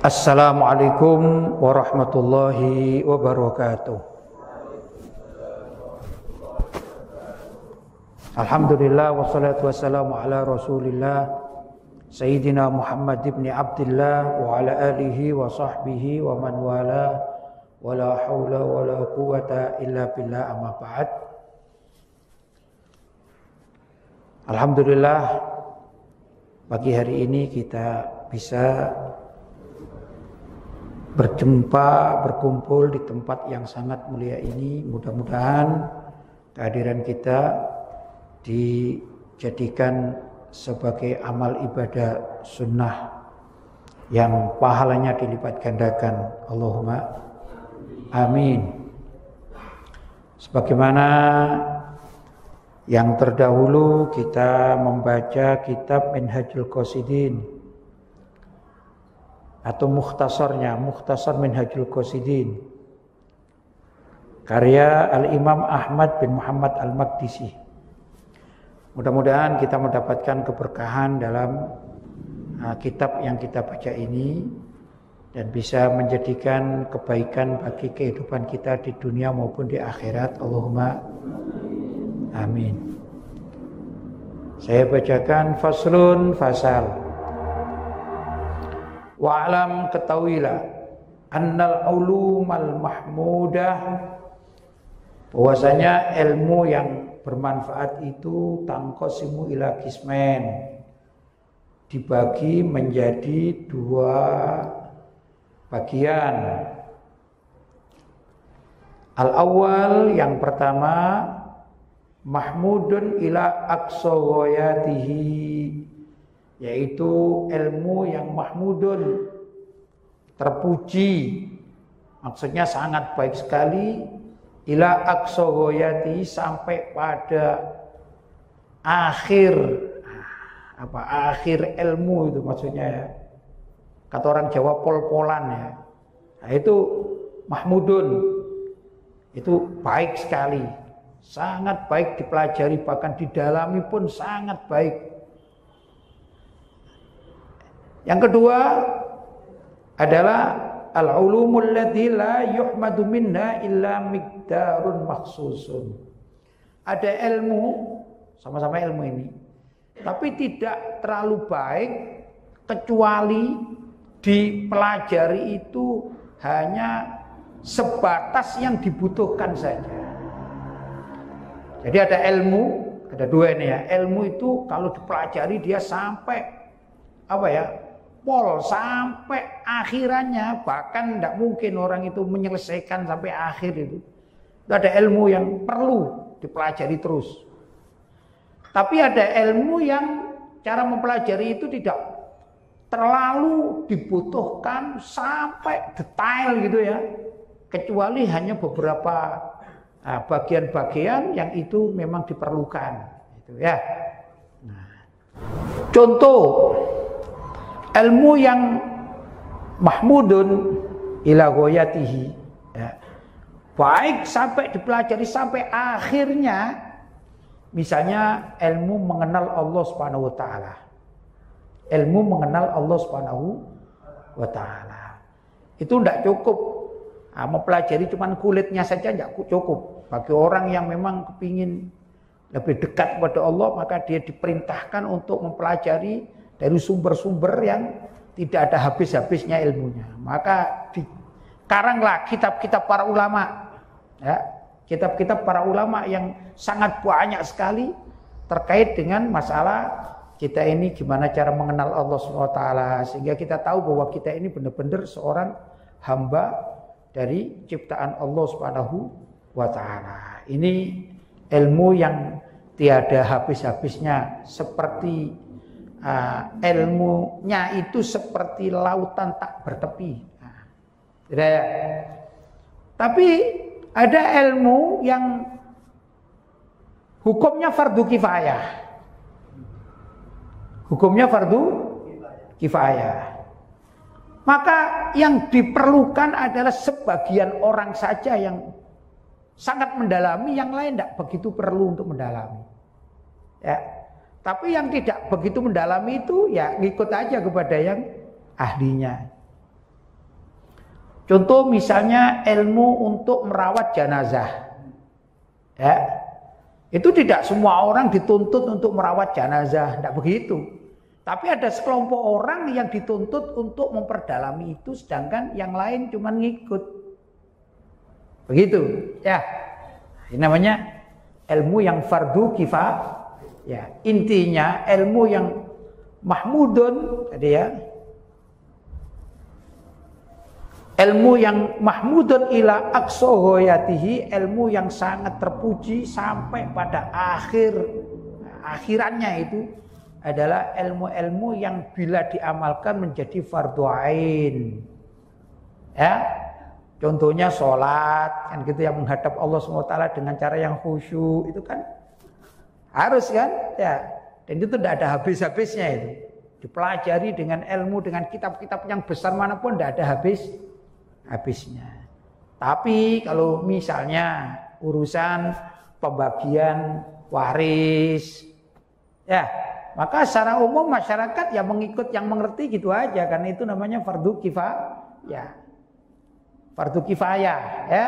Assalamualaikum warahmatullahi wabarakatuh. Alhamdulillah wassalatu wassalamu ala Rasulillah Sayyidina Muhammad ibn Abdullah wa ala alihi wa sahbihi wa man wala wa la hawla wa la quwata illa billah, amma ba'd. Alhamdulillah, pagi hari ini kita bisa berkumpul di tempat yang sangat mulia ini. Mudah-mudahan kehadiran kita dijadikan sebagai amal ibadah sunnah yang pahalanya dilipat gandakan. Allahumma amin. Sebagaimana yang terdahulu kita membaca kitab Minhajul Qasidin atau mukhtasarnya, Mukhtasar Minhajul Qasidin, karya Al-Imam Ahmad bin Muhammad Al-Maqdisi. Mudah-mudahan kita mendapatkan keberkahan dalam kitab yang kita baca ini dan bisa menjadikan kebaikan bagi kehidupan kita di dunia maupun di akhirat. Allahumma amin. Saya bacakan faslun, fasal. Wa'alam, ketahuilah, annal ulumal mahmudah, bahwasanya ilmu yang bermanfaat itu tangqasimu ila qismain, dibagi menjadi dua bagian. Al-awwal, yang pertama, mahmudun ila aqsa ghayatihi, yaitu ilmu yang mahmudun, terpuji, maksudnya sangat baik sekali, ila aqsa ghayati, sampai pada akhir akhir ilmu itu maksudnya ya. Kata orang Jawa pol-polan ya. Nah, itu mahmudun, itu baik sekali, sangat baik dipelajari, bahkan didalami pun sangat baik. Yang kedua adalah al-ulumul ladzi la yuhmadu minna illa miqdarun makhsusun. Ada ilmu, sama-sama ilmu ini, tapi tidak terlalu baik kecuali dipelajari itu hanya sebatas yang dibutuhkan saja. Jadi ada ilmu, ada dua ini ya. Ilmu itu kalau dipelajari dia sampai pol, sampai akhirannya, bahkan tidak mungkin orang itu menyelesaikan sampai akhir itu. Itu ada ilmu yang perlu dipelajari terus. Tapi ada ilmu yang cara mempelajari itu tidak terlalu dibutuhkan sampai detail gitu ya, kecuali hanya beberapa bagian-bagian yang itu memang diperlukan gitu ya. Nah, contoh ilmu yang mahmudun ila ghayatihi, ya, baik sampai dipelajari sampai akhirnya, misalnya ilmu mengenal Allah Subhanahu wa taala. Ilmu mengenal Allah Subhanahu wa taala. Itu tidak cukup. Mempelajari cuman kulitnya saja tidak cukup. Bagi orang yang memang kepingin lebih dekat kepada Allah, maka dia diperintahkan untuk mempelajari dari sumber-sumber yang tidak ada habis-habisnya ilmunya. Maka dikaranglah kitab-kitab para ulama, ya, kitab-kitab para ulama yang sangat banyak sekali terkait dengan masalah kita ini gimana cara mengenal Allah SWT, sehingga kita tahu bahwa kita ini benar-benar seorang hamba dari ciptaan Allah SWT. Ini ilmu yang tiada habis-habisnya, seperti ilmunya itu seperti lautan tak bertepi. Ya. Tapi ada ilmu yang hukumnya fardu kifayah. Hukumnya fardu kifayah. Maka yang diperlukan adalah sebagian orang saja yang sangat mendalami, yang lain tidak begitu perlu untuk mendalami. Ya. Tapi yang tidak begitu mendalami itu ya ngikut aja kepada yang ahlinya. Contoh misalnya ilmu untuk merawat jenazah. Ya. Itu tidak semua orang dituntut untuk merawat jenazah, tidak begitu. Tapi ada sekelompok orang yang dituntut untuk memperdalami itu, sedangkan yang lain cuma ngikut. Begitu, ya. Ini namanya ilmu yang fardu kifayah. Ya, intinya ilmu yang mahmudun tadi ya. Ilmu yang mahmudun ila aqsa ghayatihi, ilmu yang sangat terpuji sampai pada akhirannya itu adalah ilmu-ilmu yang bila diamalkan menjadi fardhu ain. Ya. Contohnya sholat kan gitu, yang menghadap Allah SWT dengan cara yang khusyuk itu kan harus kan? Ya. Dan itu tidak ada habis-habisnya itu. Dipelajari dengan ilmu, dengan kitab-kitab yang besar manapun tidak ada habisnya. Tapi kalau misalnya urusan pembagian waris, ya, maka secara umum masyarakat ya mengikut yang mengerti gitu aja, karena itu namanya fardu kifayah. Ya. Fardu kifayah, ya.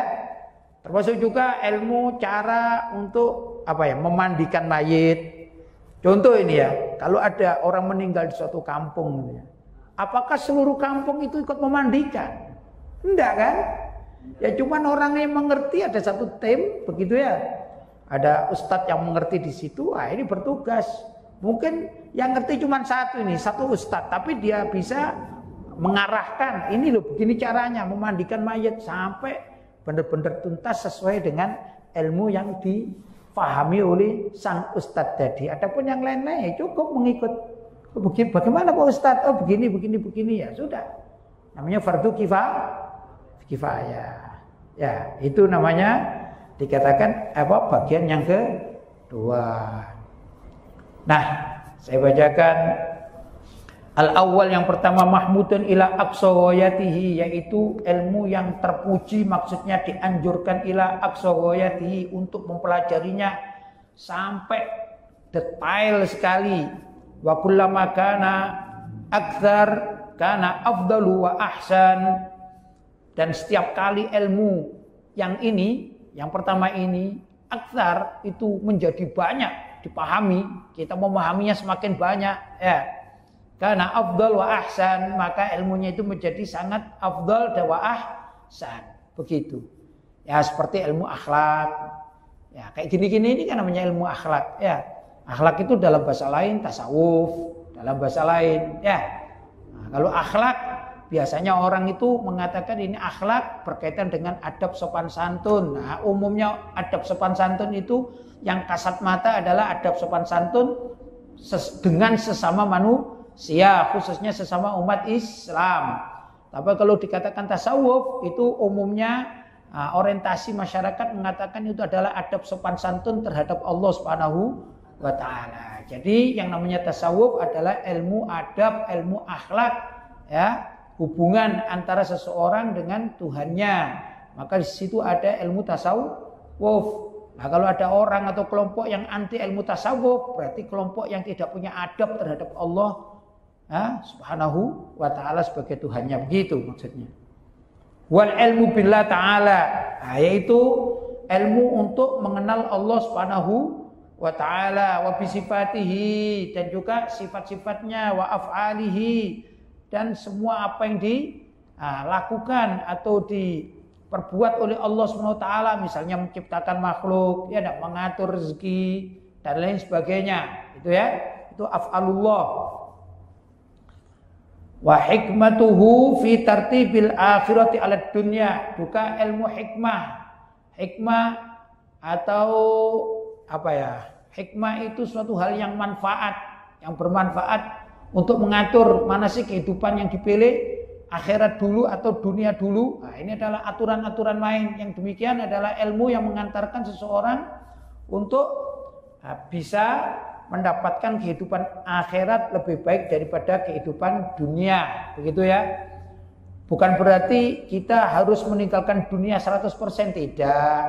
Termasuk juga ilmu cara untuk memandikan mayit. Contoh ini ya, kalau ada orang meninggal di suatu kampung gitu ya, apakah seluruh kampung itu ikut memandikan? Enggak kan? Ya cuman orang yang mengerti, ada satu tim begitu ya. Ada ustadz yang mengerti di situ, ini bertugas. Mungkin yang ngerti cuma satu ustadz, tapi dia bisa mengarahkan, ini loh begini caranya memandikan mayat sampai benar-benar tuntas sesuai dengan ilmu yang difahami oleh sang ustadz tadi. Adapun yang lain-lain cukup mengikut. Bagaimana Pak Ustadz? Oh begini ya sudah. Namanya fardu kifayah. Ya, itu namanya dikatakan bagian yang kedua. Nah, saya bacakan al-awwal yang pertama, mahmudun ila aqsa ghayatihi, yaitu ilmu yang terpuji, maksudnya dianjurkan ila aqsa ghayatihi untuk mempelajarinya sampai detail sekali. Wa kullama kana aktsar kana afdalu wa ahsan. Dan setiap kali ilmu yang ini, yang pertama ini, aktsar itu menjadi banyak dipahami, kita memahaminya semakin banyak, ya. Karena afdal wa ahsan, maka ilmunya itu menjadi sangat afdal dan wa ahsan. Begitu. Ya, seperti ilmu akhlak. Ya, kayak gini-gini ini kan namanya ilmu akhlak, ya. Akhlak itu dalam bahasa lain tasawuf, dalam bahasa lain, ya. Nah, kalau akhlak biasanya orang itu mengatakan ini akhlak berkaitan dengan adab sopan santun. Nah, umumnya adab sopan santun itu yang kasat mata adalah adab sopan santun dengan sesama manusia, khususnya sesama umat Islam. Tapi kalau dikatakan tasawuf itu umumnya orientasi masyarakat mengatakan itu adalah adab sopan santun terhadap Allah Subhanahu wa taala. Jadi yang namanya tasawuf adalah ilmu adab, ilmu akhlak, ya. Hubungan antara seseorang dengan Tuhannya, maka di situ ada ilmu tasawuf. Nah, kalau ada orang atau kelompok yang anti ilmu tasawuf, berarti kelompok yang tidak punya adab terhadap Allah Subhanahu wa taala sebagai Tuhannya, begitu maksudnya. Wal ilmu billah taala, yaitu ilmu untuk mengenal Allah Subhanahu wa taala, wa bi sifatihi, dan juga sifat-sifatnya, wa af'alihi, dan semua apa yang dilakukan atau diperbuat oleh Allah SWT, misalnya menciptakan makhluk, ya, mengatur rezeki dan lain sebagainya, itu ya, itu af'alullah. Wa hikmatuhu fi tartibil akhirati ala dunya, juga ilmu hikmah atau hikmah itu suatu hal yang yang bermanfaat untuk mengatur mana sih kehidupan yang dipilih, akhirat dulu atau dunia dulu. Nah, ini adalah aturan-aturan main. Yang demikian adalah ilmu yang mengantarkan seseorang untuk bisa mendapatkan kehidupan akhirat lebih baik daripada kehidupan dunia. Begitu ya. Bukan berarti kita harus meninggalkan dunia 100%, tidak.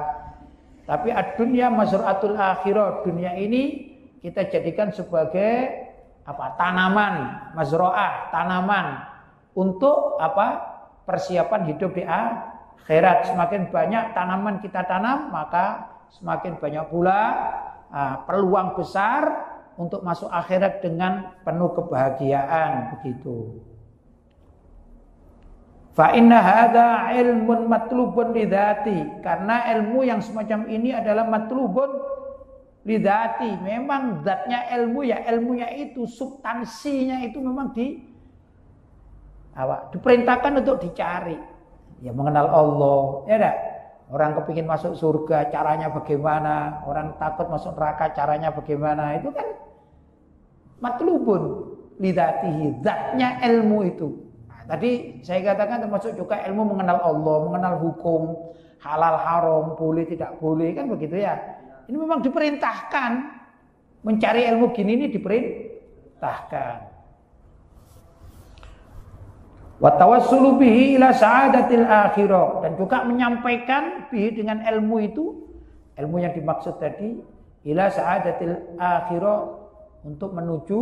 Tapi ad-dunya mazra'atul akhirah. Dunia ini kita jadikan sebagai tanaman, mazro'ah, tanaman untuk persiapan hidup di akhirat. Semakin banyak tanaman kita tanam, maka semakin banyak pula peluang besar untuk masuk akhirat dengan penuh kebahagiaan, begitu. Fa inna hadza ilmun matlubun lidzati, karena ilmu yang semacam ini adalah matlubun lidzati, memang zatnya ilmu ya, ilmunya itu substansinya itu memang diperintahkan untuk dicari. Ya mengenal Allah, ya enggak? Orang kepingin masuk surga, caranya bagaimana? Orang takut masuk neraka, caranya bagaimana? Itu kan matlubun lidzatihi, zatnya ilmu itu. Tadi saya katakan termasuk juga ilmu mengenal Allah, mengenal hukum, halal haram, boleh tidak boleh, kan begitu ya. Ini memang diperintahkan. Mencari ilmu gini ini diperintahkan. Wa tawassulu bihi ila sa'adatil akhirah, dan juga menyampaikan bihi dengan ilmu itu, ilmu yang dimaksud tadi ila sa'adatil akhirah, untuk menuju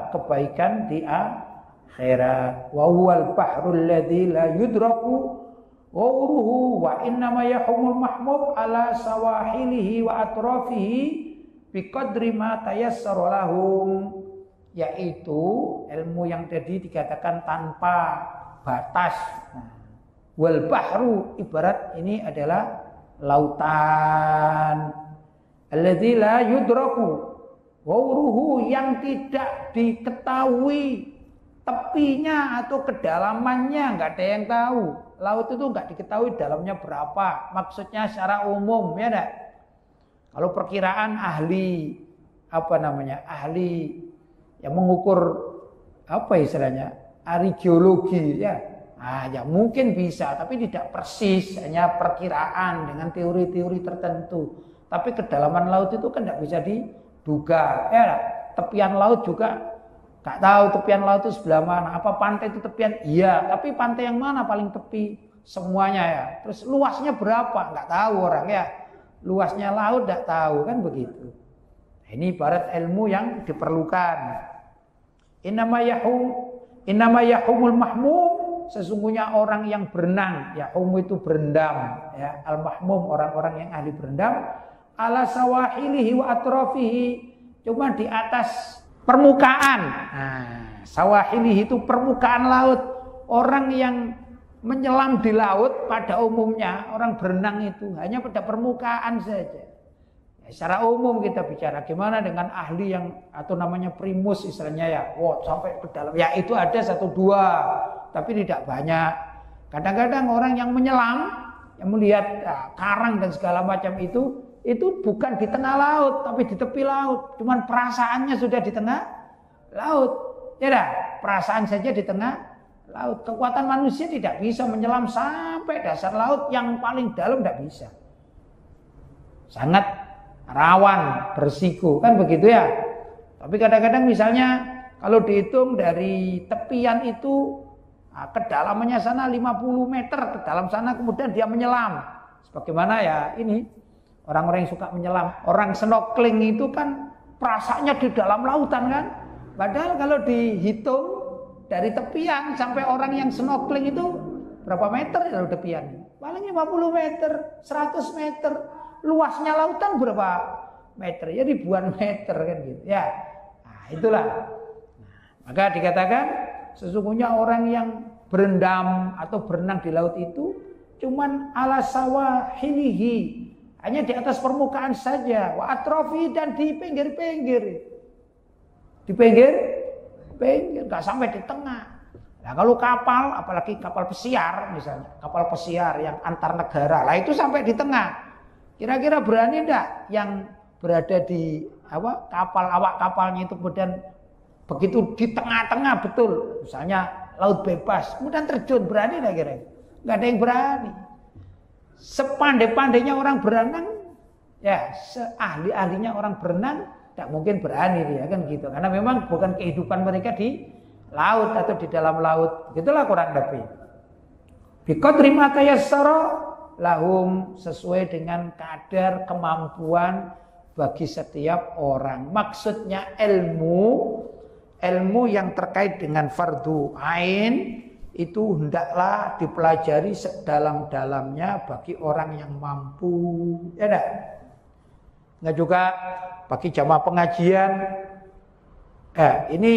kebaikan di akhirat. Wa huwal bahrul ladzi la yudraku ghauruhu wa innama yahumul mahmud ala sawahilihi wa atrafihi biqadri ma tayassara lahum, yaitu ilmu yang tadi dikatakan tanpa batas. Wal bahru, ibarat ini adalah lautan, alladzi la yudraku ghauruhu, yang tidak diketahui tepinya atau kedalamannya, nggak ada yang tahu. Laut itu nggak diketahui dalamnya berapa. Maksudnya secara umum, ya enggak? Kalau perkiraan ahli ahli yang mengukur istilahnya, ahli geologi ya. Ya mungkin bisa, tapi tidak persis, hanya perkiraan dengan teori-teori tertentu. Tapi kedalaman laut itu kan tidak bisa diduga, ya. Tepian laut juga nggak tahu tepian laut itu sebelah mana. Apa pantai itu tepian? Iya, tapi pantai yang mana paling tepi? Semuanya ya. Terus luasnya berapa? Nggak tahu orang ya. Luasnya laut nggak tahu, kan begitu. Ini ibarat ilmu yang diperlukan. Innama yahumul mahmum, sesungguhnya orang yang berenang. Yahum itu berendam, ya. Al-mahmum, orang-orang yang ahli berendam. Ala sawahilihi wa atrafihi, cuma di atas permukaan. Sawahilihi itu permukaan laut. Orang yang menyelam di laut pada umumnya, orang berenang itu hanya pada permukaan saja. Secara umum kita bicara, gimana dengan ahli yang atau namanya primus istilahnya ya, sampai ke dalam. Ya itu ada 1-2, tapi tidak banyak. Kadang-kadang orang yang menyelam, yang melihat karang dan segala macam itu bukan di tengah laut, tapi di tepi laut. Cuman perasaannya sudah di tengah laut. Ya dah, perasaan saja di tengah laut. Kekuatan manusia tidak bisa menyelam sampai dasar laut yang paling dalam, tidak bisa. Sangat rawan, berisiko, kan begitu ya. Tapi kadang-kadang misalnya kalau dihitung dari tepian itu kedalamannya sana 50 meter ke dalam sana, kemudian dia menyelam. Sebagaimana ya ini orang-orang yang suka menyelam, orang snorkeling itu kan perasaannya di dalam lautan kan. Padahal kalau dihitung dari tepian sampai orang yang snorkeling itu berapa meter ya tepian? Paling 50 meter, 100 meter. Luasnya lautan berapa meter? Ya ribuan meter kan gitu. Ya, itulah. Maka dikatakan sesungguhnya orang yang berendam atau berenang di laut itu cuman ala sawahilihi, hanya di atas permukaan saja. Wa atrofi, dan di pinggir-pinggir. Di pinggir, nggak sampai di tengah. Nah kalau kapal, apalagi kapal pesiar misalnya, kapal pesiar yang antar negara, lah itu sampai di tengah. Kira-kira berani enggak yang berada di kapal, awak kapalnya itu kemudian begitu di tengah-tengah betul, misalnya laut bebas, kemudian terjun, berani enggak kira-kira? Enggak ada yang berani. Sepandai-pandainya orang berenang, ya seahli-ahlinya orang berenang, tidak mungkin berani dia kan gitu, karena memang bukan kehidupan mereka di laut atau di dalam laut. Gitulah kurang lebih. Biqadri ma tayassara lahum, sesuai dengan kadar kemampuan bagi setiap orang. Maksudnya ilmu yang terkait dengan fardu ain itu hendaklah dipelajari sedalam-dalamnya bagi orang yang mampu. Ya enggak? Enggak juga bagi jamaah pengajian. Ini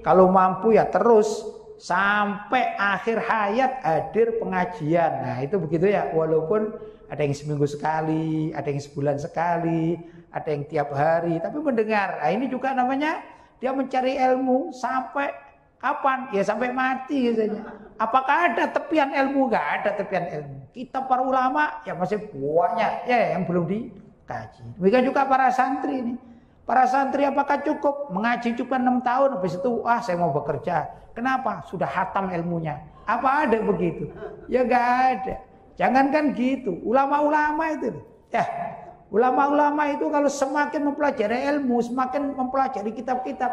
kalau mampu ya terus sampai akhir hayat hadir pengajian. Nah, itu begitu ya. Walaupun ada yang seminggu sekali, ada yang sebulan sekali, ada yang tiap hari, tapi mendengar. Nah, ini juga namanya dia mencari ilmu sampai kapan? Ya sampai mati biasanya. Apakah ada tepian ilmu? Enggak ada tepian ilmu. Kita para ulama ya masih banyak ya yang belum dikaji. Demikian juga para santri ini. Para santri apakah cukup mengaji cuma 6 tahun habis itu saya mau bekerja. Kenapa? Sudah hatam ilmunya. Apa ada begitu? Ya enggak ada. Jangankan gitu. Ulama-ulama itu ya. Ulama-ulama itu kalau semakin mempelajari ilmu, semakin mempelajari kitab-kitab,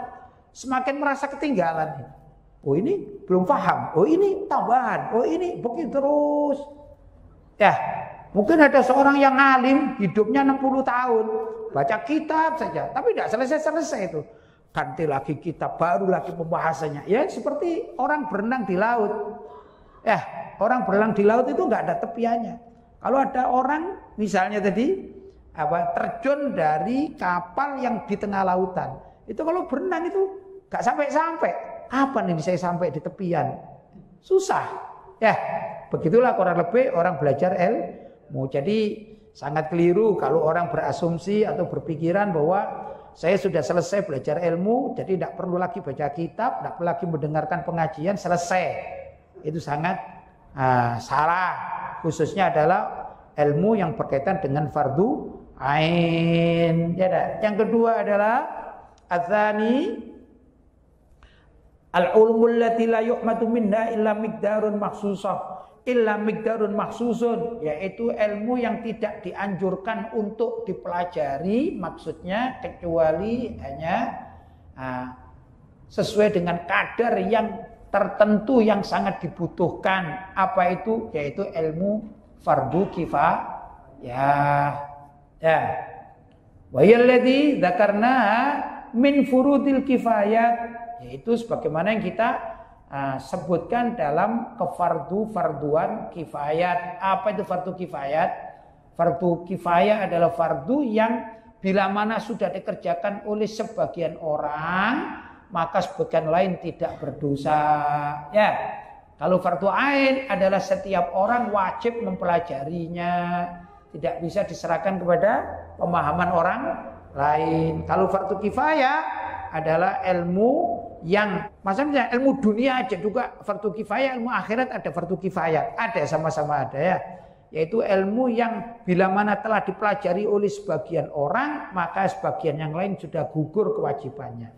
semakin merasa ketinggalan. Oh ini belum paham. Oh ini tambahan. Oh ini begitu terus. Ya, mungkin ada seorang yang alim hidupnya 60 tahun, baca kitab saja, tapi tidak selesai-selesai itu. Ganti lagi kitab, baru lagi pembahasannya. Ya seperti orang berenang di laut. Ya, orang berenang di laut itu nggak ada tepiannya. Kalau ada orang misalnya tadi terjun dari kapal yang di tengah lautan, itu kalau berenang itu nggak sampai-sampai. Kapan ini saya sampai di tepian? Susah. Ya, begitulah kurang lebih orang belajar ilmu. Jadi sangat keliru kalau orang berasumsi atau berpikiran bahwa saya sudah selesai belajar ilmu, jadi tidak perlu lagi baca kitab, tidak perlu lagi mendengarkan pengajian, selesai. Itu sangat salah. Khususnya adalah ilmu yang berkaitan dengan fardu ain. Ya, yang kedua adalah adzani al-ulumul lati la yu'matu minna illa miqdarun makhsusun, yaitu ilmu yang tidak dianjurkan untuk dipelajari, maksudnya kecuali hanya sesuai dengan kadar yang tertentu yang sangat dibutuhkan. Apa itu? Yaitu ilmu fardu kifayah. Ya. Wa yalladzi dzakarnaha min furudil kifayat, yaitu sebagaimana yang kita sebutkan dalam kefardu-farduan kifayat. Apa itu fardu kifayat? Fardu kifayah adalah fardu yang bila mana sudah dikerjakan oleh sebagian orang, maka sebagian lain tidak berdosa. Ya. Kalau fardu ain adalah setiap orang wajib mempelajarinya, tidak bisa diserahkan kepada pemahaman orang lain. Kalau fardu kifayah adalah ilmu yang maksudnya ilmu dunia aja juga fardu kifayah, ilmu akhirat ada fardu kifayah, ada sama-sama ada ya. Yaitu ilmu yang bila mana telah dipelajari oleh sebagian orang, maka sebagian yang lain sudah gugur kewajibannya.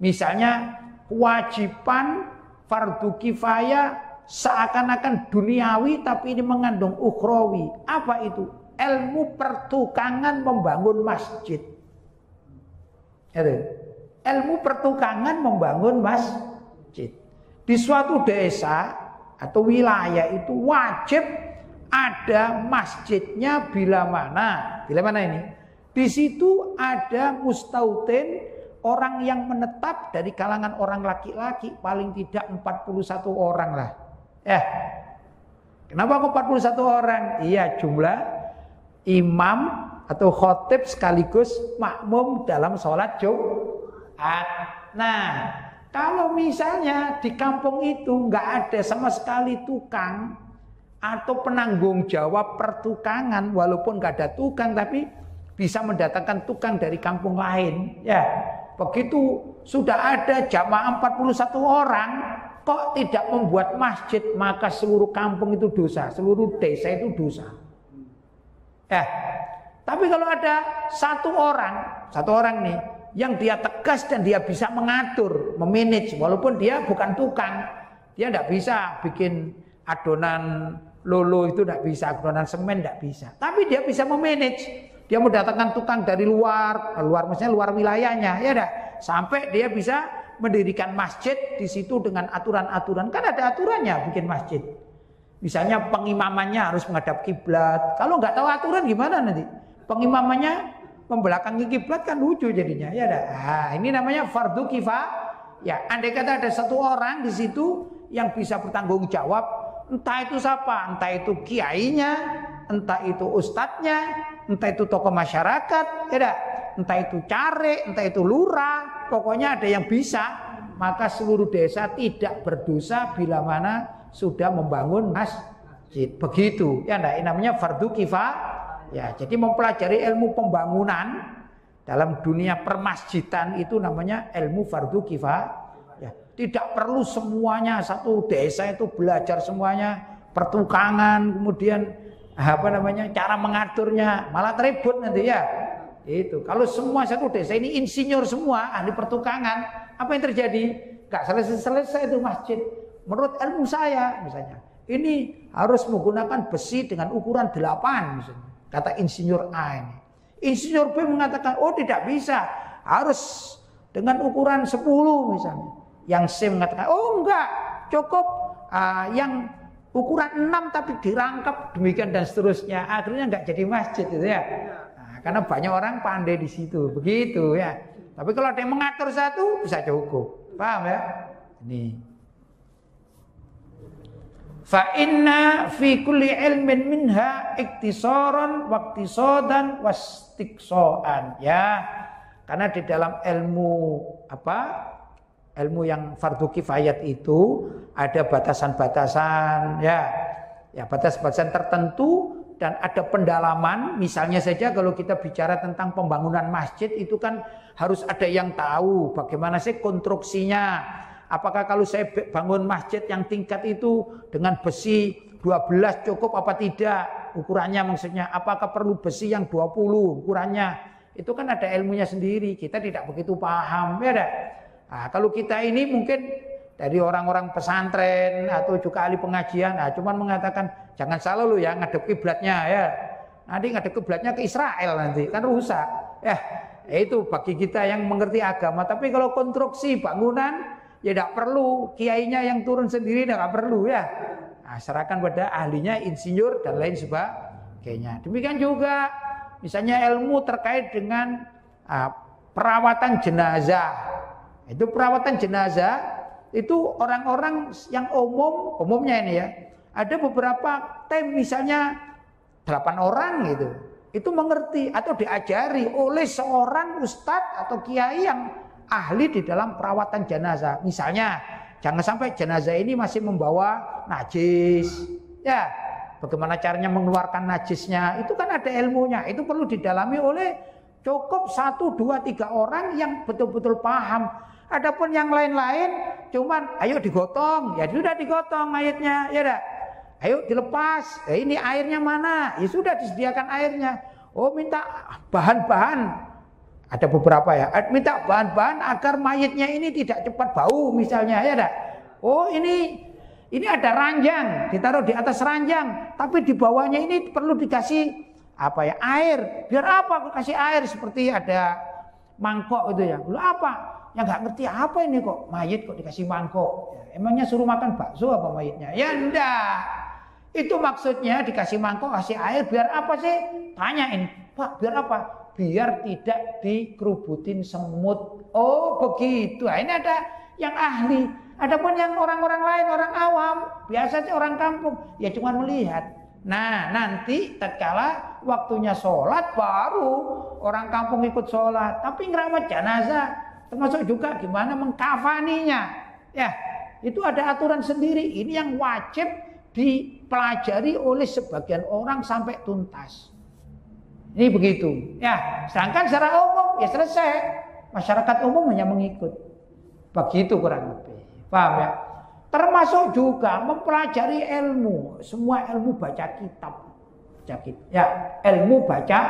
Misalnya kewajiban fardu kifayah seakan-akan duniawi tapi ini mengandung ukhrawi. Apa itu? Ilmu pertukangan membangun masjid. Ilmu pertukangan membangun masjid. Di suatu desa atau wilayah itu wajib ada masjidnya bila mana ini? Di situ ada mustautin, orang yang menetap dari kalangan orang laki-laki paling tidak 41 orang lah. Kenapa kok 41 orang? Iya, jumlah imam atau khotib sekaligus makmum dalam sholat Jumat. Nah, kalau misalnya di kampung itu nggak ada sama sekali tukang atau penanggung jawab pertukangan, walaupun nggak ada tukang tapi bisa mendatangkan tukang dari kampung lain. Ya, begitu sudah ada jamaah 41 orang, kok tidak membuat masjid, maka seluruh kampung itu dosa, seluruh desa itu dosa. Tapi kalau ada satu orang nih, yang dia tegas dan dia bisa mengatur, memanage, walaupun dia bukan tukang, dia tidak bisa bikin adonan lolo itu tidak bisa, adonan semen tidak bisa. Tapi dia bisa memanage, dia mendatangkan tukang dari luar maksudnya luar wilayahnya, ya dah, sampai dia bisa mendirikan masjid di situ dengan aturan-aturan. Kan ada aturannya bikin masjid. Misalnya pengimamannya harus menghadap kiblat. Kalau nggak tahu aturan gimana nanti? Pengimamannya membelakangi kiblat kan lucu jadinya, ya dah. Ini namanya fardu kifayah. Ya, andai kata ada satu orang di situ yang bisa bertanggung jawab, entah itu siapa, entah itu kiainya, entah itu ustadznya, entah itu tokoh masyarakat, ya, entah itu carik, entah itu lurah, pokoknya ada yang bisa. Maka seluruh desa tidak berdosa bila mana sudah membangun masjid. Begitu, ya enggak, namanya fardu kifayah. Ya, jadi mempelajari ilmu pembangunan dalam dunia permasjidan itu namanya ilmu fardu kifayah. Ya, tidak perlu semuanya satu desa itu belajar semuanya, pertukangan, kemudian cara mengaturnya, malah ribut nanti ya. Itu kalau semua satu desa ini insinyur semua, ahli pertukangan, apa yang terjadi? Gak selesai itu masjid. Menurut ilmu saya misalnya, ini harus menggunakan besi dengan ukuran 8 misalnya. Kata insinyur A ini. Insinyur B mengatakan, oh tidak bisa, harus dengan ukuran 10 misalnya. Yang C mengatakan, oh enggak, cukup yang ukuran 6 tapi dirangkap demikian dan seterusnya. Akhirnya enggak jadi masjid itu ya. Nah, karena banyak orang pandai di situ, begitu ya. Tapi kalau ada yang mengatur satu bisa cukup. Paham ya? Ini. Fa inna fi kulli ilmin minha iktisaran waqtisadan wastiqsaan, ya. Karena di dalam ilmu yang fardu kifayat itu ada batasan-batasan, ya. Ya, batas-batasan tertentu dan ada pendalaman. Misalnya saja kalau kita bicara tentang pembangunan masjid itu kan harus ada yang tahu bagaimana sih konstruksinya. Apakah kalau saya bangun masjid yang tingkat itu dengan besi 12 cukup apa tidak ukurannya, maksudnya apakah perlu besi yang 20 ukurannya, itu kan ada ilmunya sendiri, kita tidak begitu paham ya. Nah, kalau kita ini mungkin dari orang-orang pesantren atau juga ahli pengajian, cuman mengatakan jangan salah lu ya ngadep kiblatnya ya, nanti ngadep kiblatnya ke Israel nanti kan rusak ya. Itu bagi kita yang mengerti agama. Tapi kalau konstruksi bangunan ya tidak perlu, kiainya yang turun sendiri tidak perlu ya. Nah, serahkan pada ahlinya, insinyur dan lain sebagainya. Demikian juga misalnya ilmu terkait dengan perawatan jenazah. Itu perawatan jenazah itu orang-orang yang umumnya ini ya. Ada beberapa tim misalnya 8 orang gitu. Itu mengerti atau diajari oleh seorang ustadz atau kiai yang ahli di dalam perawatan jenazah. Misalnya, jangan sampai jenazah ini masih membawa najis. Ya, bagaimana caranya mengeluarkan najisnya? Itu kan ada ilmunya. Itu perlu didalami oleh cukup 1, 2, 3 orang yang betul-betul paham. Adapun yang lain-lain, cuman ayo digotong, ya sudah digotong mayatnya, ya dah. Ayo dilepas. Ini airnya mana? Ya sudah disediakan airnya. Oh, minta bahan-bahan. Ada beberapa ya, minta bahan-bahan agar mayatnya ini tidak cepat bau misalnya ya dah. Oh ini ada ranjang, ditaruh di atas ranjang, tapi di bawahnya ini perlu dikasih air. Biar apa kasih air? Seperti ada mangkok itu ya. Lu apa? Yang nggak ngerti apa ini kok mayat kok dikasih mangkok? Ya, emangnya suruh makan bakso apa mayatnya? Ya enggak. Itu maksudnya dikasih mangkok, kasih air biar apa sih? Tanyain, Pak, biar apa? Biar tidak dikerubutin semut. Oh begitu. Nah, ini ada yang ahli. Adapun yang orang-orang lain, orang awam, biasanya orang kampung, ya cuma melihat. Nah nanti tatkala waktunya sholat baru orang kampung ikut sholat. Tapi ngerawat jenazah, termasuk juga gimana mengkafaninya. Ya, itu ada aturan sendiri. Ini yang wajib dipelajari oleh sebagian orang sampai tuntas. Ini begitu. Ya, sedangkan secara umum ya selesai. Masyarakat umum hanya mengikut. Begitu kurang lebih. Paham ya? Termasuk juga mempelajari ilmu. Semua ilmu baca kitab. Ya, ilmu baca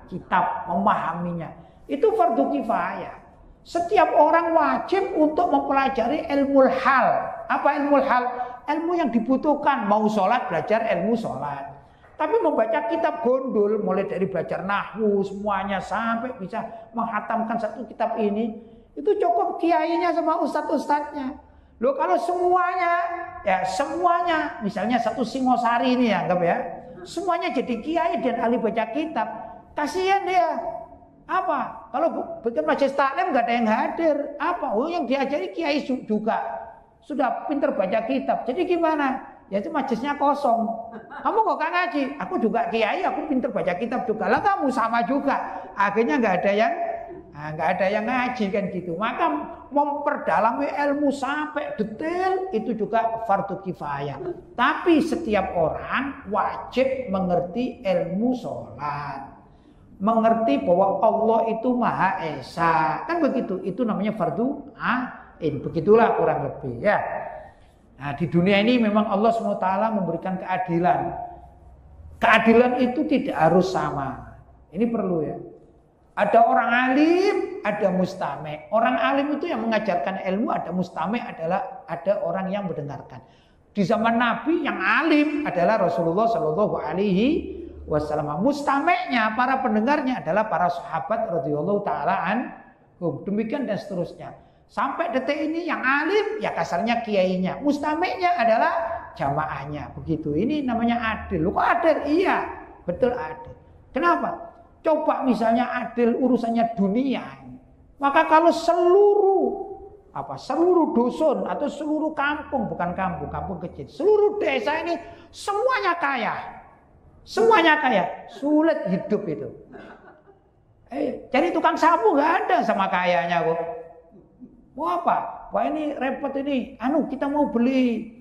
kitab, memahaminya. Itu fardu kifayah. Setiap orang wajib untuk mempelajari ilmu hal. Apa ilmu hal? Ilmu yang dibutuhkan. Mau sholat, belajar ilmu sholat. Tapi membaca kitab gondol, mulai dari belajar nahwu semuanya sampai bisa menghatamkan satu kitab ini, itu cukup kiainya sama ustadz-ustadznya. Loh kalau semuanya, misalnya satu Singosari ini ya, anggap ya, semuanya jadi kiai dan ahli baca kitab, kasihan dia. Apa? Kalau bikin majelis taklim nggak ada yang hadir, apa? Oh yang diajari kiai juga. sudah pinter baca kitab. Jadi gimana? Ya itu majelisnya kosong. Kamu kok gak ngaji? Aku juga kiai, aku pinter baca kitab juga. Lah kamu sama juga. Akhirnya nggak ada yang ngaji kan gitu. Maka memperdalami ilmu sampai detail itu juga fardu kifayah. Tapi setiap orang wajib mengerti ilmu sholat, mengerti bahwa Allah itu Maha Esa, kan begitu. Itu namanya fardu ain. Begitulah kurang lebih ya. Nah, di dunia ini memang Allah SWT memberikan keadilan. Keadilan itu tidak harus sama. Ini perlu ya. Ada orang alim, ada mustami'. Orang alim itu yang mengajarkan ilmu, ada mustami' adalah ada orang yang mendengarkan. Di zaman Nabi yang alim adalah Rasulullah Shallallahu Alaihi Wasallam. Mustami'nya, para pendengarnya adalah para sahabat radhiyallahu taala anhum. Demikian dan seterusnya. Sampai detik ini yang alim ya kasarnya kiainya, mustami'nya adalah jamaahnya. Begitu. Ini namanya adil. Kok adil? Iya, betul adil. Kenapa? Coba misalnya adil urusannya dunia. Maka kalau seluruh dusun atau seluruh kampung, bukan kampung kecil, seluruh desa ini semuanya kaya. Semuanya kaya, sulit hidup itu. Jadi tukang sapu nggak ada sama kayanya kok. Wah apa? Wah ini repot ini. Kita mau beli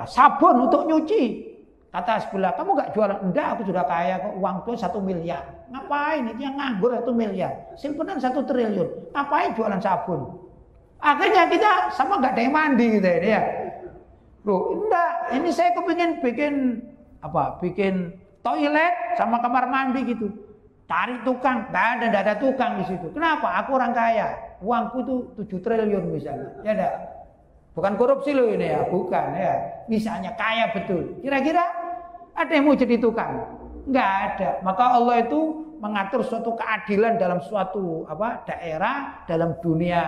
sabun untuk nyuci. Kata sebelah, kamu gak jualan? Enggak, aku sudah kaya kok. Uang tuh 1 miliar. Ngapain? Itu yang nganggur 1 miliar. Simpenan 1 triliun. Ngapain jualan sabun? Akhirnya kita sama gak ada yang mandi gitu ya. Loh, enggak. Ini saya kepingin bikin toilet sama kamar mandi gitu. Cari tukang, enggak ada tukang di situ. Kenapa? Aku orang kaya. Uangku itu 7 triliun misalnya. Ya enggak? Bukan korupsi loh ini ya, bukan ya. Misalnya kaya betul. Kira-kira ada yang mau jadi tukang? Enggak ada. Maka Allah itu mengatur suatu keadilan dalam suatu daerah, dalam dunia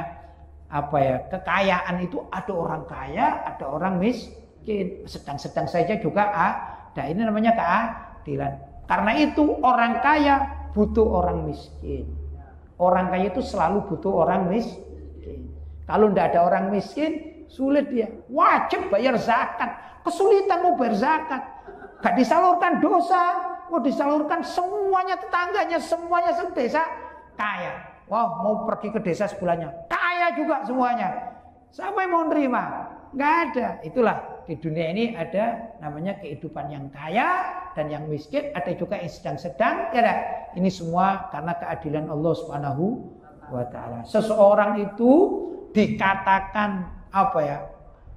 kekayaan itu ada orang kaya, ada orang miskin. Sedang-sedang saja juga ada. Ini namanya keadilan. Karena itu orang kaya butuh orang miskin. Orang kaya itu selalu butuh orang miskin. Kalau tidak ada orang miskin, sulit dia. Wajib bayar zakat. Kesulitan mau bayar zakat. Gak disalurkan dosa. Mau disalurkan semuanya tetangganya. Semuanya sedesa kaya. Wah mau pergi ke desa sebelah kaya juga semuanya. Siapa yang mau nerima? Gak ada. Itulah di dunia ini ada namanya kehidupan yang kaya dan yang miskin. Ada juga yang sedang-sedang. Ya, ini semua karena keadilan Allah Subhanahu wa Ta'ala. Seseorang itu dikatakan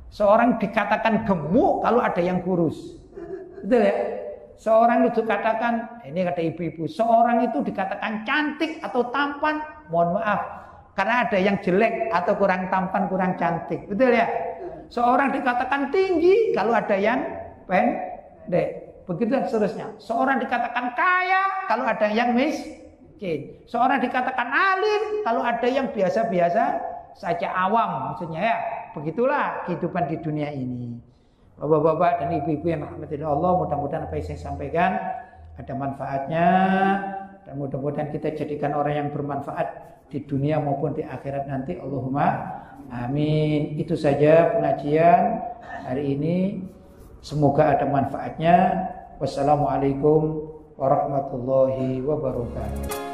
seorang dikatakan gemuk kalau ada yang kurus. Betul ya? Seorang itu dikatakan, ini kata ibu-ibu, seorang itu dikatakan cantik atau tampan, mohon maaf, karena ada yang jelek atau kurang tampan, kurang cantik. Betul ya? Seorang dikatakan tinggi kalau ada yang pendek. Begitu dan seterusnya. Seorang dikatakan kaya kalau ada yang miskin. Seorang dikatakan alim kalau ada yang biasa-biasa saja, awam maksudnya ya. Begitulah kehidupan di dunia ini. Bapak-bapak dan ibu-ibu yang dirahmati Allah, mudah-mudahan apa yang saya sampaikan ada manfaatnya dan mudah-mudahan kita jadikan orang yang bermanfaat di dunia maupun di akhirat nanti. Allahumma amin. Itu saja pengajian hari ini. Semoga ada manfaatnya. Wassalamualaikum warahmatullahi wabarakatuh.